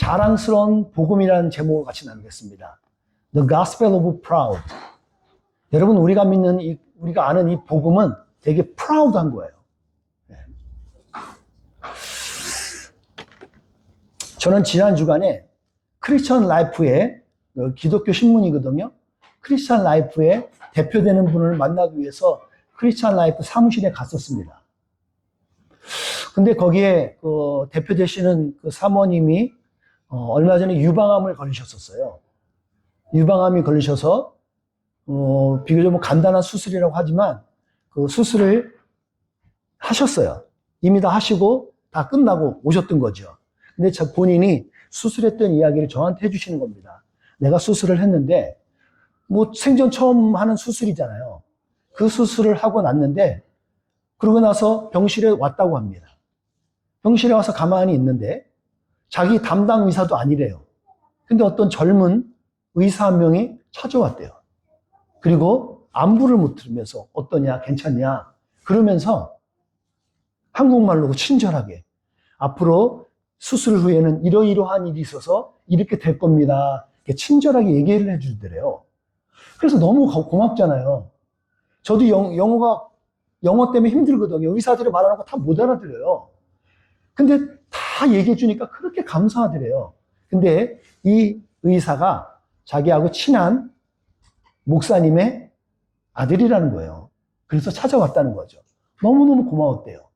자랑스러운 복음이라는 제목을 같이 나누겠습니다. The Gospel of Proud. 여러분, 우리가 믿는 우리가 아는 이 복음은 되게 proud한 거예요. 저는 지난 주간에 크리스천 라이프의 기독교 신문이거든요. 크리스천 라이프의 대표되는 분을 만나기 위해서 크리스천 라이프 사무실에 갔었습니다. 근데 거기에 대표 되시는 그 사모님이 얼마 전에 유방암을 걸리셨었어요. 유방암이 걸리셔서 비교적 간단한 수술이라고 하지만 그 수술을 하셨어요. 이미 다 하시고 다 끝나고 오셨던 거죠. 근데 본인이 수술했던 이야기를 저한테 해주시는 겁니다. 내가 수술을 했는데 뭐 생전 처음 하는 수술이잖아요. 그 수술을 하고 났는데 그러고 나서 병실에 왔다고 합니다. 병실에 와서 가만히 있는데 자기 담당 의사도 아니래요. 근데 어떤 젊은 의사 한 명이 찾아왔대요. 그리고 안부를 묻으면서 어떠냐, 괜찮냐 그러면서 한국말로 친절하게 앞으로 수술 후에는 이러이러한 일이 있어서 이렇게 될 겁니다. 이렇게 친절하게 얘기를 해주더래요. 그래서 너무 고맙잖아요. 저도 영어 때문에 힘들거든요. 의사들이 말하는 거 다 못 알아들어요. 근데 다 얘기해 주니까 그렇게 감사하더래요. 근데 이 의사가 자기하고 친한 목사님의 아들이라는 거예요. 그래서 찾아왔다는 거죠. 너무너무 고마웠대요.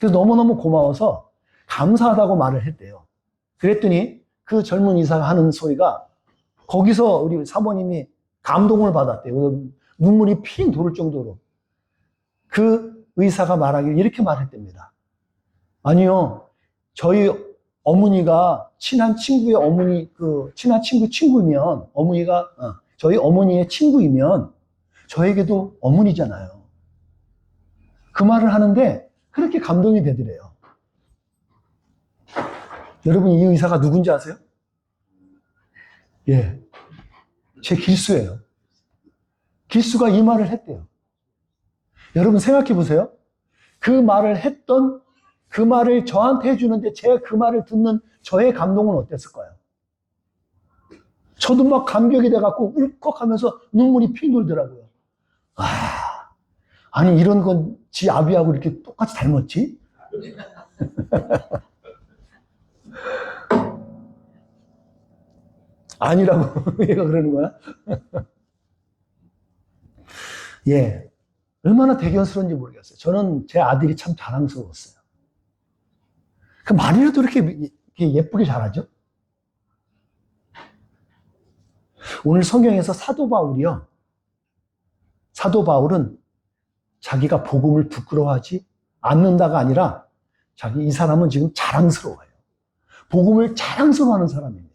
그래서 너무너무 고마워서 감사하다고 말을 했대요. 그랬더니 그 젊은 의사가 하는 소리가 거기서 우리 사모님이 감동을 받았대요. 눈물이 핑 돌을 정도로. 그 의사가 말하길 이렇게 말했답니다. 아니요, 저희 어머니가 친한 친구의 어머니, 친한 친구이면, 저희 어머니의 친구이면 저에게도 어머니잖아요. 그 말을 하는데 그렇게 감동이 되더래요. 여러분, 이 의사가 누군지 아세요? 예. 제 길수예요. 길수가 이 말을 했대요. 여러분 생각해 보세요. 그 말을 저한테 해주는데 제가 그 말을 듣는 저의 감동은 어땠을까요? 저도 막 감격이 돼갖고 울컥하면서 눈물이 핑 돌더라고요. 아니 이런 건 지 아비하고 이렇게 똑같이 닮았지? 아니라고 얘가 그러는 거야? 예. 얼마나 대견스러운지 모르겠어요. 저는 제 아들이 참 자랑스러웠어요. 그 말이라도 이렇게 예쁘게 잘하죠? 오늘 성경에서 사도 바울이요. 사도 바울은 자기가 복음을 부끄러워하지 않는다가 아니라 이 사람은 지금 자랑스러워요. 복음을 자랑스러워하는 사람입니다.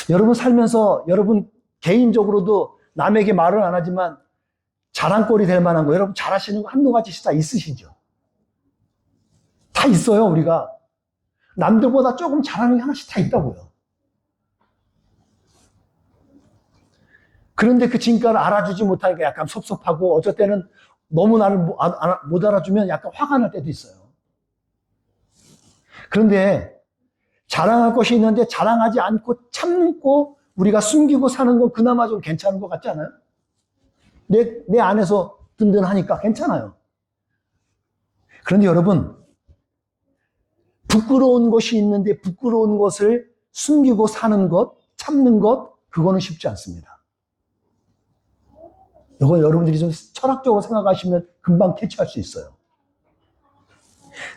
여러분 살면서 여러분 개인적으로도 남에게 말을 안 하지만 자랑거리 될 만한 거 여러분 잘하시는 거 한두 가지씩 다 있으시죠? 다 있어요. 우리가 남들보다 조금 잘하는 게 하나씩 다 있다고요. 그런데 그 진가를 알아주지 못하니까 약간 섭섭하고 어쩔 때는 너무 나를 못 알아주면 약간 화가 날 때도 있어요. 그런데 자랑할 것이 있는데 자랑하지 않고 참고 우리가 숨기고 사는 건 그나마 좀 괜찮은 것 같지 않아요? 내 안에서 든든하니까 괜찮아요. 그런데 여러분, 부끄러운 것이 있는데 부끄러운 것을 숨기고 사는 것, 참는 것, 그거는 쉽지 않습니다. 이건 여러분들이 좀 철학적으로 생각하시면 금방 캐치할 수 있어요.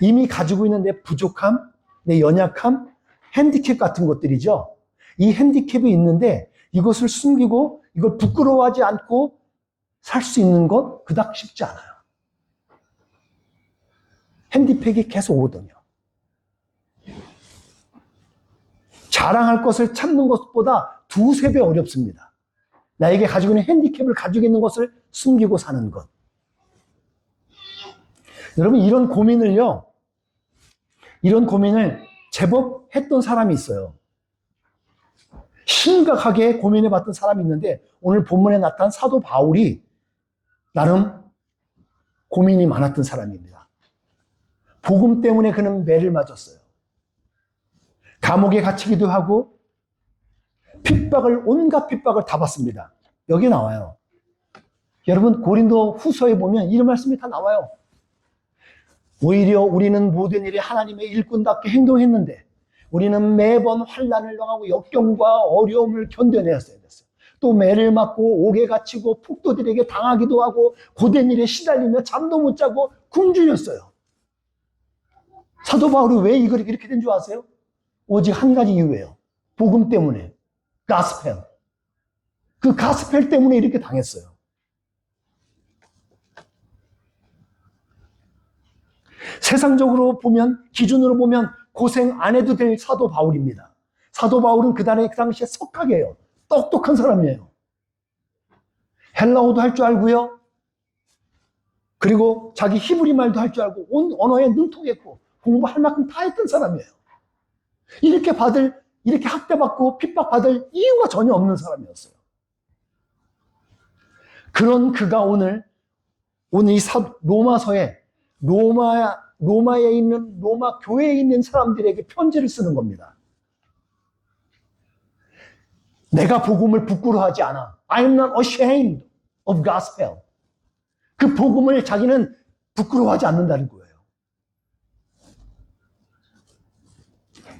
이미 가지고 있는 내 부족함, 내 연약함, 핸디캡 같은 것들이죠. 이 핸디캡이 있는데 이것을 숨기고 이걸 부끄러워하지 않고 살 수 있는 것 그닥 쉽지 않아요. 핸디캡이 계속 오거든요. 자랑할 것을 참는 것보다 두세 배 어렵습니다. 나에게 가지고 있는 핸디캡을 가지고 있는 것을 숨기고 사는 것. 여러분 이런 고민을 제법 했던 사람이 있어요. 심각하게 고민해봤던 사람이 있는데 오늘 본문에 나타난 사도 바울이 나름 고민이 많았던 사람입니다. 복음 때문에 그는 매를 맞았어요. 감옥에 갇히기도 하고 온갖 핍박을 다 받습니다. 여기 나와요. 여러분 고린도 후서에 보면 이런 말씀이 다 나와요. 오히려 우리는 모든 일에 하나님의 일꾼답게 행동했는데 우리는 매번 환난을 당하고 역경과 어려움을 견뎌내었어야 됐어요. 또 매를 맞고 옥에 갇히고 폭도들에게 당하기도 하고 고된 일에 시달리며 잠도 못 자고 굶주렸어요. 사도 바울이 왜 이렇게 된 줄 아세요? 오직 한 가지 이유예요. 복음 때문에. 가스펠. 그 가스펠 때문에 이렇게 당했어요. 세상적으로 보면, 기준으로 보면 고생 안 해도 될 사도 바울입니다. 사도 바울은 그 당시에 석학이에요. 똑똑한 사람이에요. 헬라어도 할 줄 알고요. 그리고 자기 히브리 말도 할 줄 알고 온 언어에 능통했고 공부할 만큼 다 했던 사람이에요. 이렇게 학대받고 핍박받을 이유가 전혀 없는 사람이었어요. 그런 그가 오늘 이 로마서에 로마에 있는 로마 교회에 있는 사람들에게 편지를 쓰는 겁니다. 내가 복음을 부끄러워하지 않아. I am not ashamed of gospel. 그 복음을 자기는 부끄러워하지 않는다는 거예요.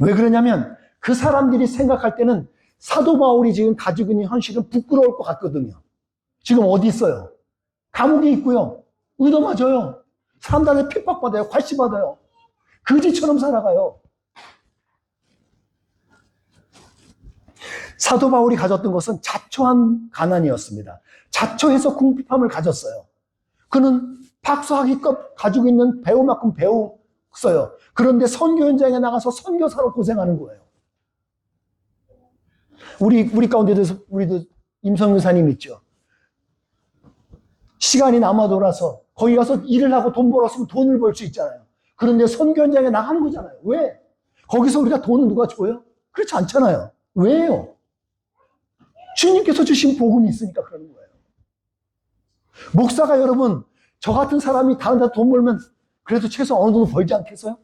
왜 그러냐면 그 사람들이 생각할 때는 사도 바울이 지금 가지고 있는 현실은 부끄러울 것 같거든요. 지금 어디 있어요? 감옥에 있고요. 의도 맞아요. 사람들한테 핍박받아요. 괄시받아요. 거지처럼 살아가요. 사도 바울이 가졌던 것은 자초한 가난이었습니다. 자초해서 궁핍함을 가졌어요. 그는 박사학위급 가지고 있는 배우만큼 배웠어요. 그런데 선교 현장에 나가서 선교사로 고생하는 거예요. 우리 가운데도 우리도 임성근 사님 있죠. 시간이 남아 돌아서 거기 가서 일을 하고 돈 벌었으면 돈을 벌 수 있잖아요. 그런데 선교 현장에 나가는 거잖아요. 왜? 거기서 우리가 돈을 누가 줘요? 그렇지 않잖아요. 왜요? 주님께서 주신 복음이 있으니까 그러는 거예요. 목사가 여러분, 저 같은 사람이 다른 데 돈 벌면 그래도 최소 어느 정도 벌지 않겠어요?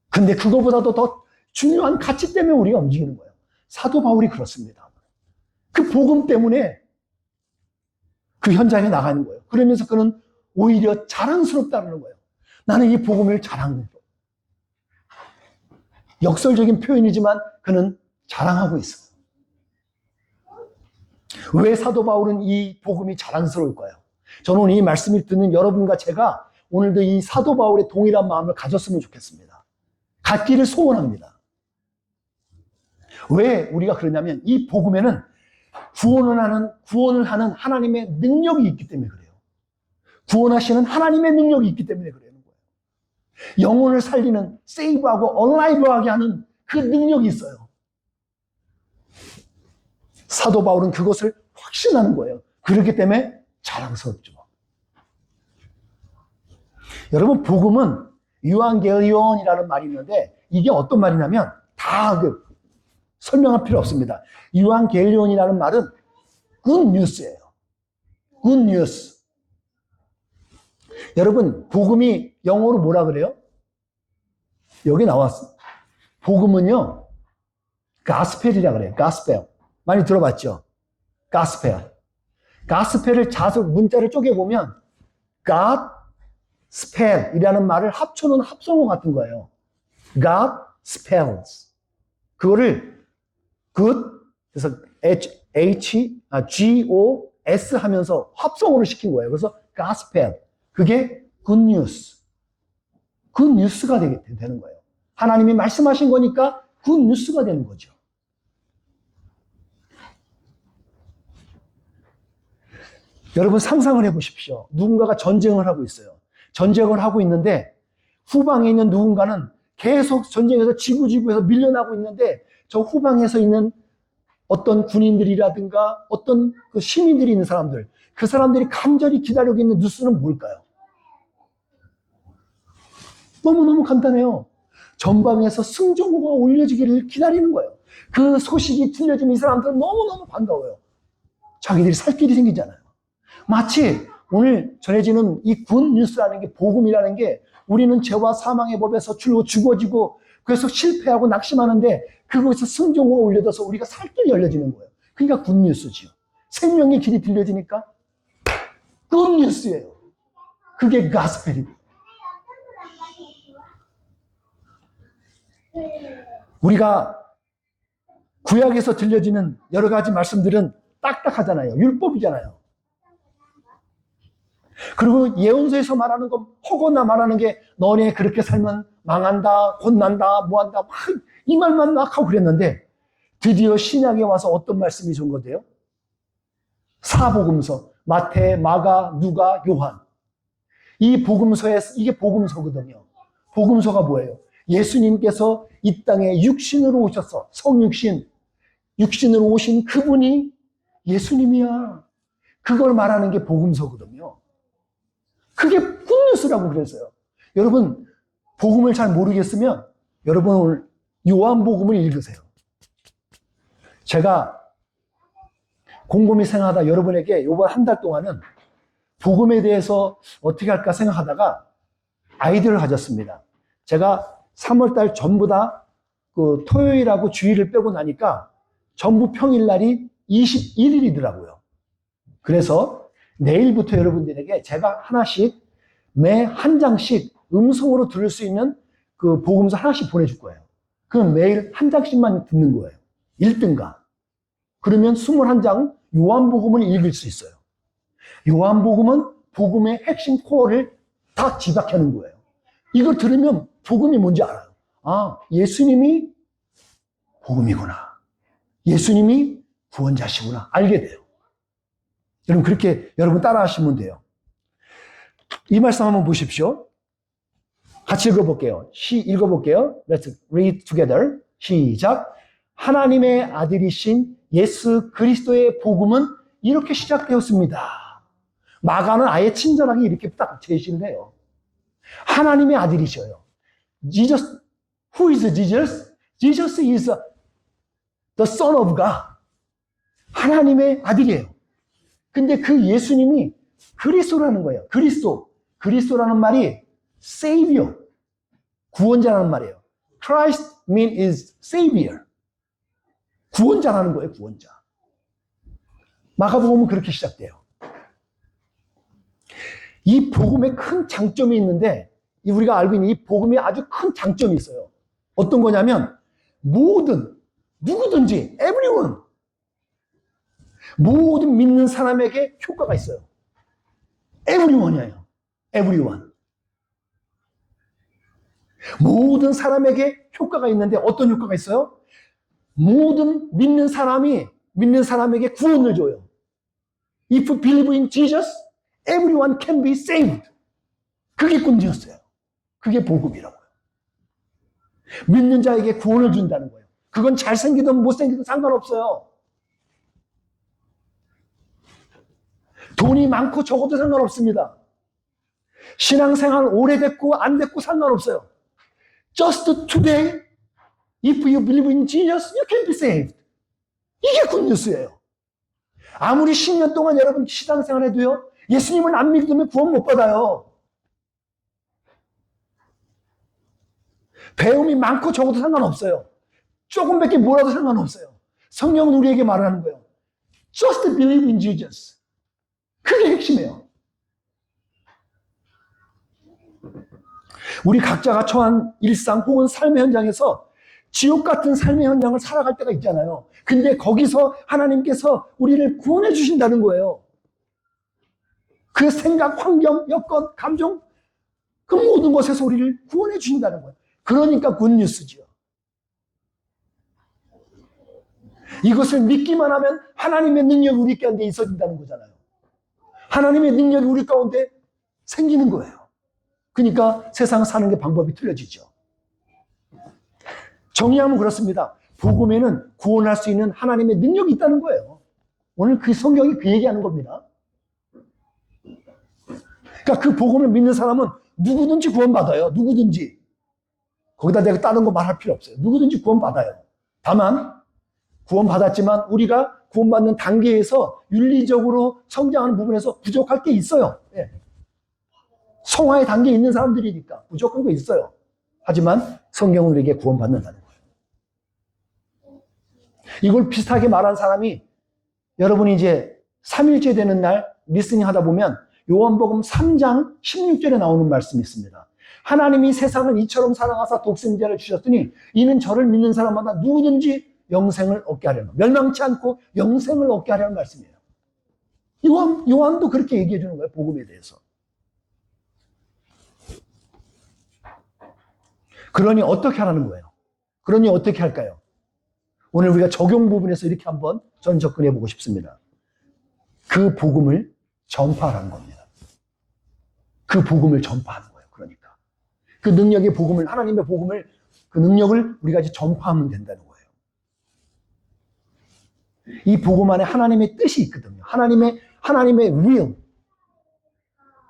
근데 그거보다도 더 중요한 가치 때문에 우리가 움직이는 거예요. 사도 바울이 그렇습니다. 그 복음 때문에 그 현장에 나가는 거예요. 그러면서 그는 오히려 자랑스럽다는 거예요. 나는 이 복음을 자랑해요. 역설적인 표현이지만 그는 자랑하고 있어요. 왜 사도 바울은 이 복음이 자랑스러울까요? 저는 오늘 이 말씀을 듣는 여러분과 제가 오늘도 이 사도 바울의 동일한 마음을 가졌으면 좋겠습니다. 갖기를 소원합니다. 왜 우리가 그러냐면 이 복음에는 구원을 하는 하나님의 능력이 있기 때문에 그래요. 구원하시는 하나님의 능력이 있기 때문에 그러는 거예요. 영혼을 살리는, 세이브하고 얼라이브하게 하는 그 능력이 있어요. 사도 바울은 그것을 확신하는 거예요. 그렇기 때문에 자랑스럽죠. 여러분, 복음은 유앙겔리온이라는 말이 있는데 이게 어떤 말이냐면 다 설명할 필요 없습니다. 유앙겔리온이라는 말은 good news예요. good news. 여러분, 복음이 영어로 뭐라 그래요? 여기 나왔어. 복음은요, 가스펠이라 그래요. 가스펠. 많이 들어봤죠? 가스펠. 가스펠을 문자를 쪼개보면 God spell이라는 말을 합쳐놓은 합성어 같은 거예요. God spells. 그거를 good, 그래서 G-O-S 하면서 합성어를 시킨 거예요. 그래서 gospel. 그게 good news. good news가 되는 거예요. 하나님이 말씀하신 거니까 good news가 되는 거죠. 여러분 상상을 해보십시오. 누군가가 전쟁을 하고 있어요. 전쟁을 하고 있는데 후방에 있는 누군가는 계속 전쟁에서 지구에서 밀려나고 있는데 저 후방에서 있는 어떤 군인들이라든가 어떤 그 시민들이 있는 사람들, 그 사람들이 간절히 기다리고 있는 뉴스는 뭘까요? 너무너무 간단해요. 전방에서 승전고가 올려지기를 기다리는 거예요. 그 소식이 들려지면 이 사람들은 너무너무 반가워요. 자기들이 살 길이 생기잖아요. 마치 오늘 전해지는 이 굿 뉴스라는 게, 복음이라는 게 우리는 죄와 사망의 법에서 죽어지고 그래서 실패하고 낙심하는데 그곳에서 순종과 올려져서 우리가 살 길이 열려지는 거예요. 그러니까 굿뉴스지요. 생명의 길이 들려지니까 굿뉴스예요. 그게 가스펠이고. 우리가 구약에서 들려지는 여러 가지 말씀들은 딱딱하잖아요. 율법이잖아요. 그리고 예언서에서 말하는 건 허거나 말하는 게 너네 그렇게 살면 망한다, 혼난다, 뭐한다 막 이 말만 막 하고 그랬는데 드디어 신약에 와서 어떤 말씀이 좋은 건데요? 사복음서, 마태, 마가, 누가, 요한. 이 복음서에 이게 복음서거든요. 복음서가 뭐예요? 예수님께서 이 땅에 육신으로 오셔서 성육신, 육신으로 오신 그분이 예수님이야. 그걸 말하는 게 복음서거든요. 그게 굿뉴스라고 그랬어요. 여러분, 복음을 잘 모르겠으면 여러분 오늘 요한복음을 읽으세요. 제가 곰곰이 생각하다 여러분에게 이번 한 달 동안은 복음에 대해서 어떻게 할까 생각하다가 아이디어를 가졌습니다. 제가 3월달 전부 다 그 토요일하고 주일을 빼고 나니까 전부 평일날이 21일이더라고요. 그래서 내일부터 여러분들에게 제가 하나씩 매 한 장씩 음성으로 들을 수 있는 그 복음서 하나씩 보내줄 거예요. 그럼 매일 한 장씩만 듣는 거예요. 1등가. 그러면 21장 요한복음을 읽을 수 있어요. 요한복음은 복음의 핵심 코어를 다 집약하는 거예요. 이걸 들으면 복음이 뭔지 알아요. 아, 예수님이 복음이구나. 예수님이 구원자시구나. 알게 돼요. 여러분 그렇게 여러분 따라 하시면 돼요. 이 말씀 한번 보십시오. 같이 읽어볼게요. 읽어볼게요. Let's read together. 시작. 하나님의 아들이신 예수 그리스도의 복음은 이렇게 시작되었습니다. 마가는 아예 친절하게 이렇게 딱 제시를 해요. 하나님의 아들이셔요. Jesus, who is Jesus? Jesus is the Son of God. 하나님의 아들이에요. 근데 그 예수님이 그리스도라는 거예요. 그리스도라는 말이 Savior, 구원자라는 말이에요. Christ mean is Savior. 구원자라는 거예요, 구원자. 마가복음은 그렇게 시작돼요. 이 복음에 큰 장점이 있는데 우리가 알고 있는 이 복음에 아주 큰 장점이 있어요. 어떤 거냐면 누구든지 everyone 모든 믿는 사람에게 효과가 있어요. everyone이에요. everyone. 모든 사람에게 효과가 있는데 어떤 효과가 있어요? 모든 믿는 사람에게 구원을 줘요. If you believe in Jesus, everyone can be saved. 그게 꿈이었어요. 그게 복음이라고요. 믿는 자에게 구원을 준다는 거예요. 그건 잘생기든 못생기든 상관없어요. 돈이 많고 적어도 상관없습니다. 신앙생활 오래됐고 안 됐고 상관없어요. Just today, if you believe in Jesus, you can be saved. 이게 굿뉴스예요. 아무리 10년 동안 여러분 신앙생활 해도요, 예수님을 안 믿으면 구원 못 받아요. 배움이 많고 적어도 상관없어요. 조금밖에 몰라도 상관없어요. 성령은 우리에게 말하는 거예요. Just believe in Jesus. 그게 핵심이에요. 우리 각자가 처한 일상 혹은 삶의 현장에서 지옥 같은 삶의 현장을 살아갈 때가 있잖아요. 근데 거기서 하나님께서 우리를 구원해 주신다는 거예요. 그 생각, 환경, 여건, 감정, 그 모든 것에서 우리를 구원해 주신다는 거예요. 그러니까 굿뉴스죠. 이것을 믿기만 하면 하나님의 능력이 우리 가운데 있어진다는 거잖아요. 하나님의 능력이 우리 가운데 생기는 거예요. 그러니까 세상 사는 게 방법이 틀려지죠. 정리하면 그렇습니다. 복음에는 구원할 수 있는 하나님의 능력이 있다는 거예요. 오늘 그 성경이 그 얘기하는 겁니다. 그러니까 그 복음을 믿는 사람은 누구든지 구원받아요. 누구든지. 거기다 내가 다른 거 말할 필요 없어요. 누구든지 구원받아요. 다만 구원받았지만 우리가 구원받는 단계에서 윤리적으로 성장하는 부분에서 부족할 게 있어요. 예. 성화의 단계에 있는 사람들이니까 무조건 그 있어요. 하지만 성경은 우리에게 구원받는다는 거예요. 이걸 비슷하게 말한 사람이 여러분이 이제 3일째 되는 날 리스닝 하다 보면 요한복음 3장 16절에 나오는 말씀이 있습니다. 하나님이 세상을 이처럼 사랑하사 독생자를 주셨으니 이는 저를 믿는 사람마다 누구든지 영생을 얻게 하려는, 멸망치 않고 영생을 얻게 하려는 말씀이에요. 요한도 그렇게 얘기해 주는 거예요. 복음에 대해서. 그러니 어떻게 하라는 거예요? 그러니 어떻게 할까요? 오늘 우리가 적용 부분에서 이렇게 한번 전 접근해 보고 싶습니다. 그 복음을 전파하라는 겁니다. 그 복음을 전파하는 거예요. 그러니까 그 능력의 복음을, 하나님의 복음을, 그 능력을 우리가 이제 전파하면 된다는 거예요. 이 복음 안에 하나님의 뜻이 있거든요. 하나님의 will,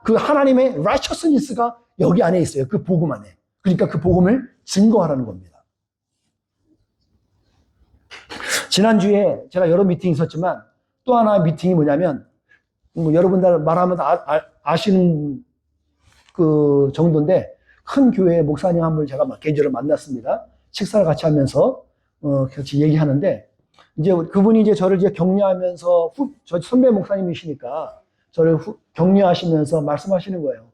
그 하나님의 righteousness가 여기 안에 있어요. 그 복음 안에. 그러니까 그 복음을 증거하라는 겁니다. 지난주에 제가 여러 미팅이 있었지만 또 하나 미팅이 뭐냐면, 여러분들 말하면 아시는 그 정도인데, 큰 교회 목사님 한 분을 제가 개인적으로 만났습니다. 식사를 같이 하면서 같이 얘기하는데, 이제 그분이 이제 저를 이제 격려하면서 저 선배 목사님이시니까 저를 격려하시면서 말씀하시는 거예요.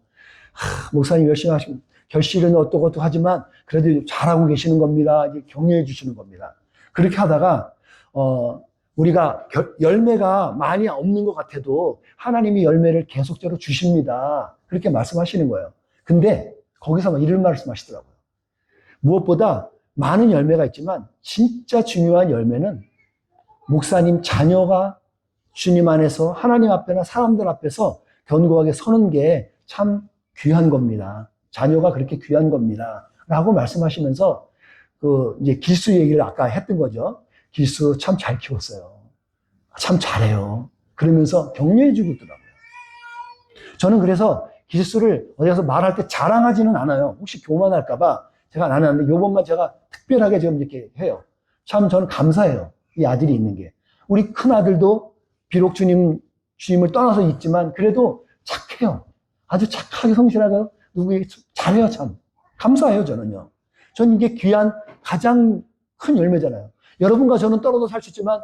목사님 열심히 하시면 결실은 어떻고 하지만 그래도 잘하고 계시는 겁니다. 이제 격려해 주시는 겁니다. 그렇게 하다가 우리가 열매가 많이 없는 것 같아도 하나님이 열매를 계속적으로 주십니다. 그렇게 말씀하시는 거예요. 근데 거기서 이런 말씀하시더라고요. 무엇보다 많은 열매가 있지만 진짜 중요한 열매는 목사님 자녀가 주님 안에서 하나님 앞에나 사람들 앞에서 견고하게 서는 게 참 귀한 겁니다. 자녀가 그렇게 귀한 겁니다. 라고 말씀하시면서 이제 길수 얘기를 아까 했던 거죠. 길수 참 잘 키웠어요. 참 잘해요. 그러면서 격려해주고 있더라고요. 저는 그래서 길수를 어디서 말할 때 자랑하지는 않아요. 혹시 교만할까봐 제가 안 하는데 요번만 제가 특별하게 지금 이렇게 해요. 참 저는 감사해요. 이 아들이 있는 게. 우리 큰 아들도 비록 주님을 떠나서 있지만 그래도 착해요. 아주 착하게 성실하게 누구에게 잘해요. 참 감사해요. 저는요. 저는 이게 귀한 가장 큰 열매잖아요. 여러분과 저는 떨어져 살 수 있지만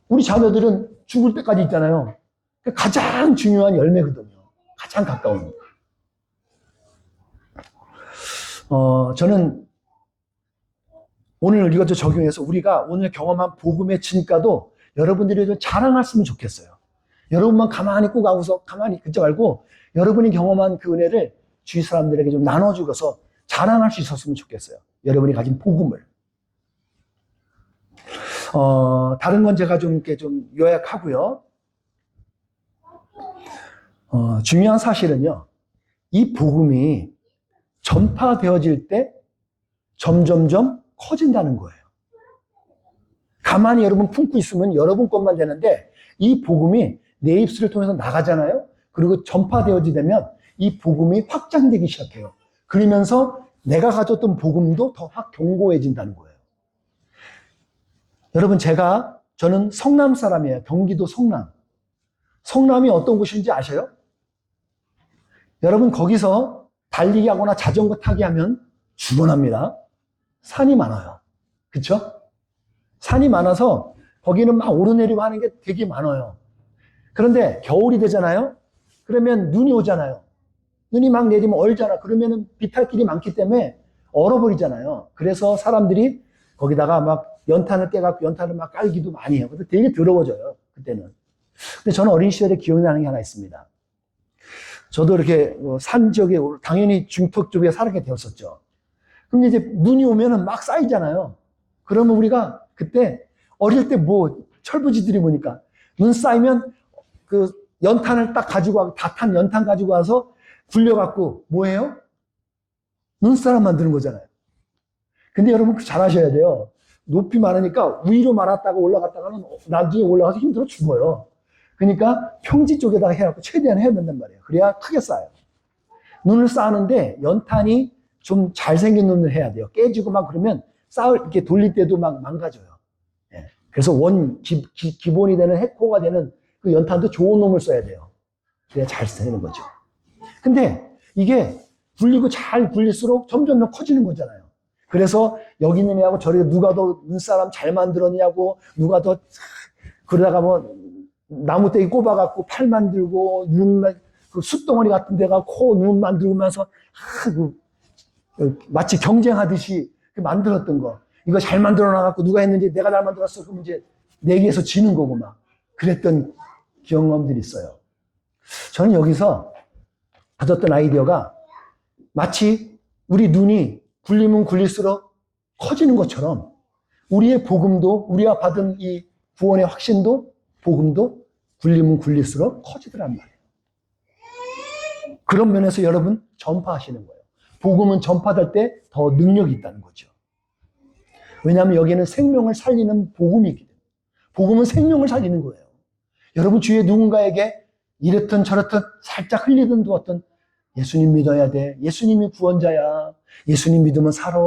우리 자녀들은 죽을 때까지 있잖아요. 가장 중요한 열매거든요. 가장 가까운. 저는 오늘 이것도 적용해서 우리가 오늘 경험한 복음의 진가도 여러분들이 좀 자랑했으면 좋겠어요. 여러분만 가만히 꼭 하고서 가만히 그저 말고 여러분이 경험한 그 은혜를 주위 사람들에게 좀 나눠주고서 자랑할 수 있었으면 좋겠어요. 여러분이 가진 복음을. 다른 건 제가 좀 이렇게 좀 요약하고요. 중요한 사실은요. 이 복음이 전파되어질 때 점점점 커진다는 거예요. 가만히 여러분 품고 있으면 여러분 것만 되는데 이 복음이 내 입술을 통해서 나가잖아요. 그리고 전파되어지면 이 복음이 확장되기 시작해요. 그러면서 내가 가졌던 복음도 더 확 견고해진다는 거예요. 여러분 저는 성남 사람이에요. 경기도 성남. 성남이 어떤 곳인지 아셔요? 여러분 거기서 달리기 하거나 자전거 타기 하면 죽어납니다. 산이 많아요. 그쵸? 산이 많아서 거기는 막 오르내리고 하는 게 되게 많아요. 그런데 겨울이 되잖아요? 그러면 눈이 오잖아요. 눈이 막 내리면 얼잖아. 그러면은 비탈길이 많기 때문에 얼어버리잖아요. 그래서 사람들이 거기다가 막 연탄을 깨갖고 연탄을 막 깔기도 많이 해요. 근데 되게 더러워져요. 그때는. 근데 저는 어린 시절에 기억나는 게 하나 있습니다. 저도 이렇게 산 지역에 당연히 중턱 쪽에 살게 되었었죠. 근데 이제 눈이 오면은 막 쌓이잖아요. 그러면 우리가 그때 어릴 때 철부지들이 뭐니까 눈 쌓이면 그 연탄을 딱 가지고 와서 다 탄 연탄 가지고 와서 굴려갖고 뭐예요? 눈사람 만드는 거잖아요. 근데 여러분 잘 아셔야 돼요. 높이 많으니까 위로 말았다가 올라갔다가는 나중에 올라가서 힘들어 죽어요. 그러니까 평지 쪽에다가 해갖고 최대한 해야 된단 말이에요. 그래야 크게 쌓여요. 눈을 쌓는데 연탄이 좀 잘생긴 눈을 해야 돼요. 깨지고 막 그러면 이렇게 돌릴 때도 막 망가져요. 예. 그래서 기본이 되는 해코가 되는 그 연탄도 좋은 놈을 써야 돼요. 그래야 잘 쓰는 거죠. 근데 이게 굴리고 잘 굴릴수록 점점 더 커지는 거잖아요. 그래서 여기 있는 애하고 저리 누가 더 눈사람 잘 만들었냐고, 누가 더, 그러다가 뭐, 나무떼기 꼽아갖고 팔 만들고, 그 숯덩어리 같은 데가 코, 눈 만들면서, 마치 경쟁하듯이 만들었던 거. 이거 잘 만들어 놔갖고 누가 했는지 내가 잘 만들었어. 그럼 이제 내기에서 지는 거고 막. 그랬던 경험들이 있어요. 저는 여기서 가졌던 아이디어가 마치 우리 눈이 굴리면 굴릴수록 커지는 것처럼 우리의 복음도, 우리가 받은 이 구원의 확신도, 복음도 굴리면 굴릴수록 커지더란 말이에요. 그런 면에서 여러분 전파하시는 거예요. 복음은 전파될 때 더 능력이 있다는 거죠. 왜냐하면 여기는 생명을 살리는 복음이 있기 때문에. 복음은 생명을 살리는 거예요. 여러분 주위에 누군가에게 이렇든 저렇든 살짝 흘리든 두었던 예수님 믿어야 돼. 예수님이 구원자야. 예수님 믿으면 살아.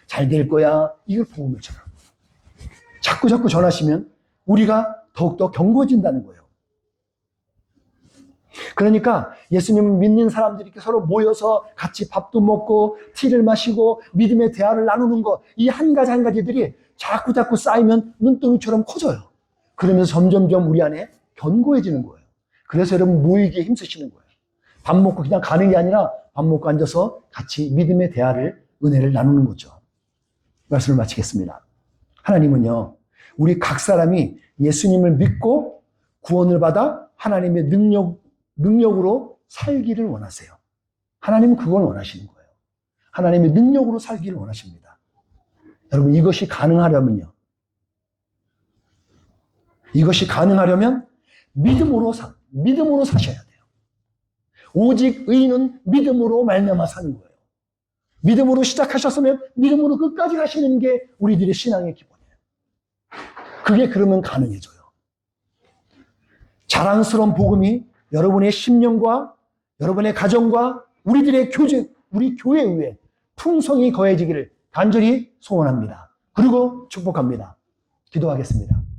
잘 될 거야. 이걸 복음을 전하는 거예요. 자꾸 전하시면 우리가 더욱더 견고해진다는 거예요. 그러니까 예수님을 믿는 사람들이 이렇게 서로 모여서 같이 밥도 먹고 티를 마시고 믿음의 대화를 나누는 거, 이 한 가지 한 가지들이 자꾸 쌓이면 눈덩이처럼 커져요. 그러면서 점점점 우리 안에 견고해지는 거예요. 그래서 여러분 모이기에 힘쓰시는 거예요. 밥 먹고 그냥 가는 게 아니라 밥 먹고 앉아서 같이 믿음의 대화를, 은혜를 나누는 거죠. 말씀을 마치겠습니다. 하나님은요, 우리 각 사람이 예수님을 믿고 구원을 받아 하나님의 능력으로 살기를 원하세요. 하나님은 그걸 원하시는 거예요. 하나님의 능력으로 살기를 원하십니다. 여러분 이것이 가능하려면요. 이것이 가능하려면 믿음으로 사셔야 돼요. 오직 의인은 믿음으로 말미암아 사는 거예요. 믿음으로 시작하셨으면 믿음으로 끝까지 가시는 게 우리들의 신앙의 기본이에요. 그게 그러면 가능해져요. 자랑스러운 복음이 여러분의 심령과 여러분의 가정과 우리들의 우리 교회 위에 풍성히 거해지기를 간절히 소원합니다. 그리고 축복합니다. 기도하겠습니다.